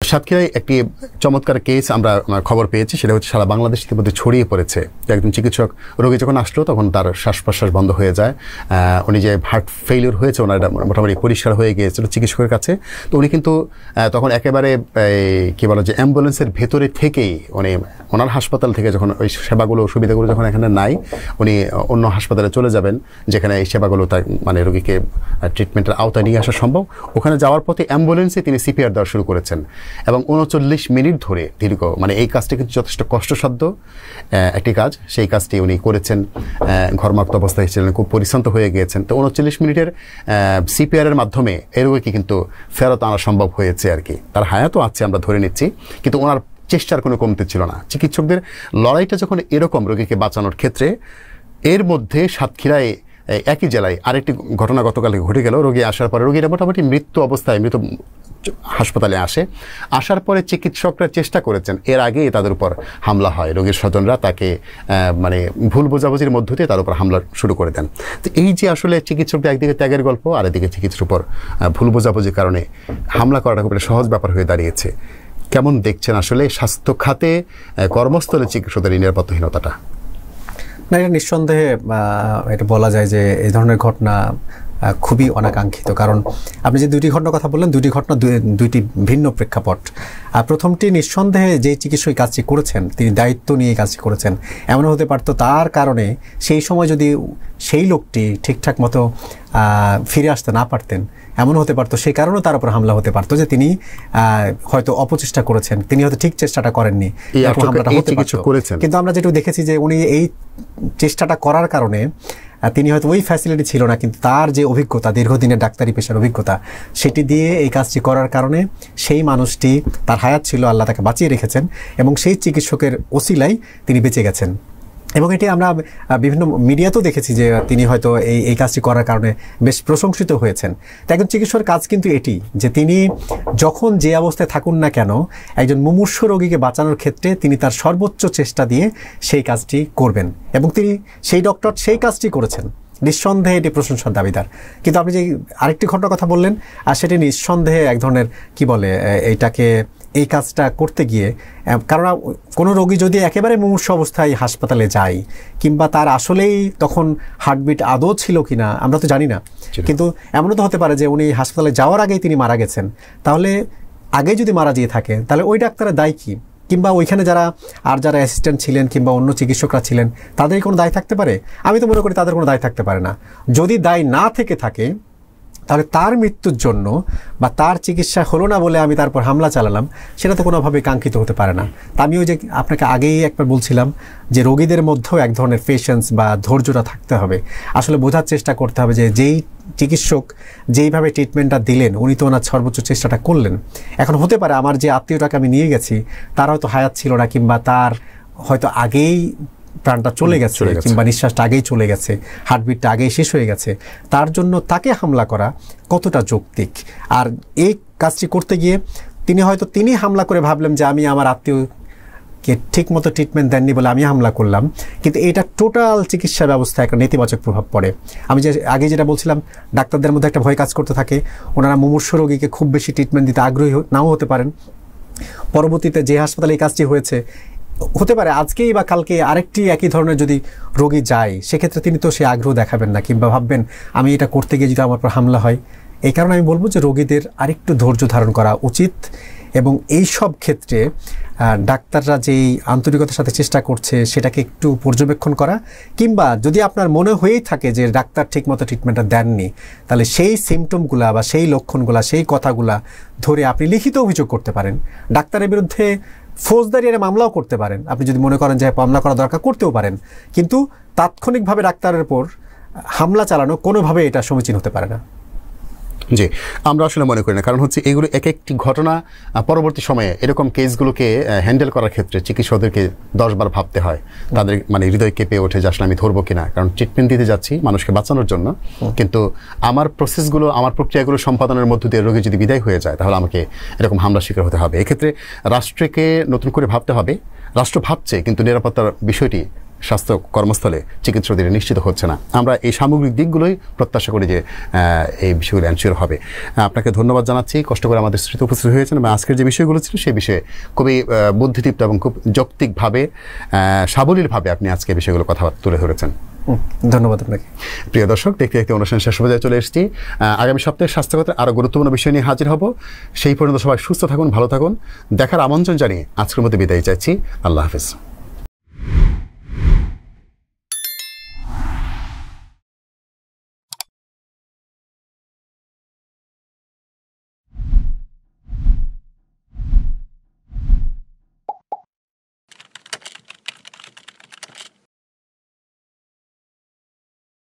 সাতক্ষীরায় একটি চমৎকার কেস আমরা খবর পেয়েছি, সেটা হচ্ছে সারা বাংলাদেশ ইতিমধ্যে ছড়িয়ে পড়েছে। একজন চিকিৎসক রোগী যখন আসলো তখন তার শ্বাস প্রশ্বাস বন্ধ হয়ে যায়, উনি যে হার্ট ফেলিওর হয়েছে ওনার মোটামুটি পরিষ্কার হয়ে গিয়েছিল চিকিৎসকের কাছে। তো উনি কিন্তু তখন একেবারে কী বলে যে অ্যাম্বুলেন্সের ভেতরে থেকেই উনি ওনার হাসপাতাল থেকে যখন ওই সেবাগুলো সুবিধাগুলো যখন এখানে নাই, উনি অন্য হাসপাতালে চলে যাবেন যেখানে এই সেবাগুলো তার মানে রোগীকে ট্রিটমেন্টের আওতায় নিয়ে আসা সম্ভব। ওখানে যাওয়ার পথে অ্যাম্বুলেন্সে তিনি সিপিআর দেওয়া শুরু করেছেন এবং 39 মিনিট ধরে দীর্ঘ, মানে এই কাজটি কিন্তু যথেষ্ট কষ্টসাধ্য একটি কাজ, সেই কাজটি উনি করেছেন। ঘরমাক্ত অবস্থায় ছিলেন, খুব পরিশ্রান্ত হয়ে গিয়েছেন। তো 39 মিনিটের সিপিআরের মাধ্যমে এই রোগীকে কিন্তু ফেরত আনা সম্ভব হয়েছে আর কি। তার হায়াতও আছে আমরা ধরে নিচ্ছি, কিন্তু ওনার চেষ্টার কোনো কমতি ছিল না। চিকিৎসকদের লড়াইটা যখন এরকম রোগীকে বাঁচানোর ক্ষেত্রে, এর মধ্যে সাতক্ষীরায় একই জেলায় আরেকটি ঘটনা গতকালকে ঘটে গেল। রোগী আসার পরে রোগীরা মোটামুটি মৃত্যু অবস্থায় হাসপাতালে আসার পরে চিকিৎসকরা চেষ্টা করেছেন, এর আগেই তাদের উপর হামলা হয়। রোগীর স্বজনরা তাকে মানে ভুল বোঝাবুঝির মধ্য দিয়ে তার উপর হামলা শুরু করে দেন। তো এই যে আসলে চিকিৎসকদের একদিকে ত্যাগের গল্প, আর এদিকে চিকিৎসার উপর ভুল বোঝাবুঝির কারণে হামলা করাটা খুব একটা সহজ ব্যাপার হয়ে দাঁড়িয়েছে। কেমন দেখছেন আসলে স্বাস্থ্য খাতে কর্মস্থলে চিকিৎসকদের নিরাপত্তাহীনতাটা? না, এটা নিঃসন্দেহে এটা বলা যায় যে এই ধরনের ঘটনা খুবই অনাকাঙ্ক্ষিত। কারণ আপনি যে দুইটি ঘটনার কথা বললেন, দুইটি ঘটনা দুইটি ভিন্ন প্রেক্ষাপট। আর প্রথমটি নিঃসন্দেহে যে চিকিৎসক কাজটি করেছেন তিনি দায়িত্ব নিয়ে কাজটি করেছেন। এমন হতে পারতো তার কারণে সেই সময় যদি সেই লোকটি ঠিকঠাক মতো ফিরে আসতে না পারতেন, এমন হতে পারতো সেই কারণেও তার উপর হামলা হতে পারতো যে তিনি হয়তো অপচেষ্টা করেছেন, তিনি হয়তো ঠিক চেষ্টাটা করেননি, হামলাটা হতে পারতো। কিন্তু আমরা যেটা দেখেছি যে উনি এই চেষ্টাটা করার কারণে তিনি হয়তো ওই ফ্যাসিলিটি ছিল না, কিন্তু তার যে অভিজ্ঞতা, দীর্ঘদিনের ডাক্তারি পেশার অভিজ্ঞতা, সেটি দিয়ে এই কাজটি করার কারণে সেই মানুষটি, তার হায়াত ছিল, আল্লাহ তাকে বাঁচিয়ে রেখেছেন এবং সেই চিকিৎসকের ওসিলাই তিনি বেঁচে গেছেন। এবং এটি আমরা বিভিন্ন মিডিয়াতেও দেখেছি যে তিনি হয়তো এই কাজটি করার কারণে বেশ প্রশংসিত হয়েছেন। তো একজন চিকিৎসকের কাজ কিন্তু এটি যে তিনি যখন যে অবস্থায় থাকুন না কেন, একজন মুমূর্ষু রোগীকে বাঁচানোর ক্ষেত্রে তিনি তার সর্বোচ্চ চেষ্টা দিয়ে সেই কাজটি করবেন, এবং তিনি সেই ডক্টর সেই কাজটি করেছেন। নিঃসন্দেহে এটি প্রশংসার দাবিদার। কিন্তু আপনি যে আরেকটি ঘটনার কথা বললেন, আর সেটি নিঃসন্দেহে এক ধরনের কি বলে এইটাকে, এই কাজটা করতে গিয়ে, কারণ কোনো রোগী যদি একেবারে মুমূর্ষু অবস্থায় হাসপাতালে যায়, কিংবা তার আসলেই তখন হার্টবিট আদৌ ছিল কিনা আমরা তো জানি না, কিন্তু এমনও তো হতে পারে যে উনি হাসপাতালে যাওয়ার আগেই তিনি মারা গেছেন। তাহলে আগে যদি মারা যেয়ে থাকে তাহলে ওই ডাক্তারের দায় কি? কিংবা ওইখানে যারা অ্যাসিস্ট্যান্ট ছিলেন কিংবা অন্য চিকিৎসকরা ছিলেন তাদের কোনো দায় থাকতে পারে? আমি তো মনে করি তাদের কোনো দায় থাকতে পারে না। যদি দায় না থেকে থাকে তাহলে তার মৃত্যুর জন্য বা তার চিকিৎসা হলো না বলে আমি তারপর হামলা চালালাম, সেটা তো কোনোভাবেই কাঙ্ক্ষিত হতে পারে না। তা আমি ওই যে আপনাকে আগেই একবার বলছিলাম যে রোগীদের মধ্যেও এক ধরনের পেশেন্স বা ধৈর্যটা থাকতে হবে। আসলে বোঝার চেষ্টা করতে হবে যে যেই চিকিৎসক যেইভাবে ট্রিটমেন্টটা দিলেন, উনি তো ওনার সর্বোচ্চ চেষ্টাটা করলেন। এখন হতে পারে আমার যে আত্মীয়টাকে আমি নিয়ে গেছি তার হয়তো হায়াত ছিল না, কিংবা তার হয়তো আগেই প্রাণটা চলে গেছে, কিংবা নিঃশ্বাসটা আগেই চলে গেছে, হার্টবিটটা আগেই শেষ হয়ে গেছে। তার জন্য তাকে হামলা করা কতটা যৌক্তিক? আর এই কাজটি করতে গিয়ে তিনি হামলা করে ভাবলেন যে আমি আমার আত্মীয়কে ঠিক মতো ট্রিটমেন্ট দেননি বলে আমি হামলা করলাম, কিন্তু এটা টোটাল চিকিৎসা ব্যবস্থায় একটা নেতিবাচক প্রভাব পড়ে। আমি যে আগে যেটা বলছিলাম, ডাক্তারদের মধ্যে একটা ভয় কাজ করতে থাকে, ওনারা মুমূর্ষু রোগীকে খুব বেশি ট্রিটমেন্ট দিতে আগ্রহী নাও হতে পারেন। পরবর্তীতে যে হাসপাতালে এই কাজটি হয়েছে, হতে পারে আজকেই বা কালকে আরেকটি একই ধরনের যদি রোগী যায়, সেক্ষেত্রে তিনি তো সে আগ্রহ দেখাবেন না, কিংবা ভাববেন আমি এটা করতে গিয়ে যদি আমার উপর হামলা হয়। এই কারণে আমি বলবো যে রোগীদের আরেকটু ধৈর্য ধারণ করা উচিত, এবং এই সব ক্ষেত্রে ডাক্তাররা যেই আন্তরিকতার সাথে চেষ্টা করছে সেটাকে একটু পর্যবেক্ষণ করা, কিংবা যদি আপনার মনে হয়েই থাকে যে ডাক্তার ঠিকমতো ট্রিটমেন্টটা দেননি, তাহলে সেই সিমটমগুলা বা সেই লক্ষণগুলা, সেই কথাগুলা ধরে আপনি লিখিত অভিযোগ করতে পারেন। ডাক্তারের বিরুদ্ধে ফৌজদারি মামলাও করতে পারেন। আপনি যদি মনে করেন যে মামলা করা দরকার, করতেও পারেন, কিন্তু তাৎক্ষণিকভাবে ডাক্তারের উপর হামলা চালানো কোনোভাবে এটা সমীচীন হতে পারে না। জি, আমরা আসলে মনে করি না। কারণ হচ্ছে এগুলো এক একটি ঘটনা পরবর্তী সময়ে এরকম কেসগুলোকে হ্যান্ডেল করার ক্ষেত্রে চিকিৎসকদেরকে 10 বার ভাবতে হয়। তাদের মানে হৃদয় কেঁপে ওঠে যে আসলে আমি ধরবো কিনা, কারণ ট্রিটমেন্ট দিতে যাচ্ছি মানুষকে বাঁচানোর জন্য, কিন্তু আমার প্রসেসগুলো, আমার প্রক্রিয়াগুলো সম্পাদনের মধ্য দিয়ে রোগী যদি বিদায় হয়ে যায় তাহলে আমাকে এরকম হামলার শিকার হতে হবে। এক্ষেত্রে রাষ্ট্রকে নতুন করে ভাবতে হবে। রাষ্ট্র ভাবছে, কিন্তু নিরাপত্তার বিষয়টি স্বাস্থ্য কর্মস্থলে চিকিৎসকদের নিশ্চিত হচ্ছে না। আমরা এই সামগ্রিক দিকগুলোই প্রত্যাশা করি যে এই বিষয়গুলো এনশিওর হবে। আপনাকে ধন্যবাদ জানাচ্ছি, কষ্ট করে আমাদের স্মৃতি উপস্থিত হয়েছেন এবং আজকের যে বিষয়গুলো ছিল সেই বিষয়ে খুবই বুদ্ধিদীপ্ত এবং খুব যৌক্তিকভাবে সাবলীলভাবে আপনি আজকে বিষয়গুলো কথা তুলে ধরেছেন। ধন্যবাদ আপনাকে। প্রিয় দর্শক, দেখতে দেখতে অনুষ্ঠান শেষ পর্যায়ে চলে এসেছি। আগামী সপ্তাহে স্বাস্থ্যগত আরও গুরুত্বপূর্ণ বিষয় নিয়ে হাজির হব। সেই পর্যন্ত সবাই সুস্থ থাকুন, ভালো থাকুন। দেখার আমন্ত্রণ জানিয়ে আজকের মধ্যে বিদায় চাইছি। আল্লাহ হাফেজ।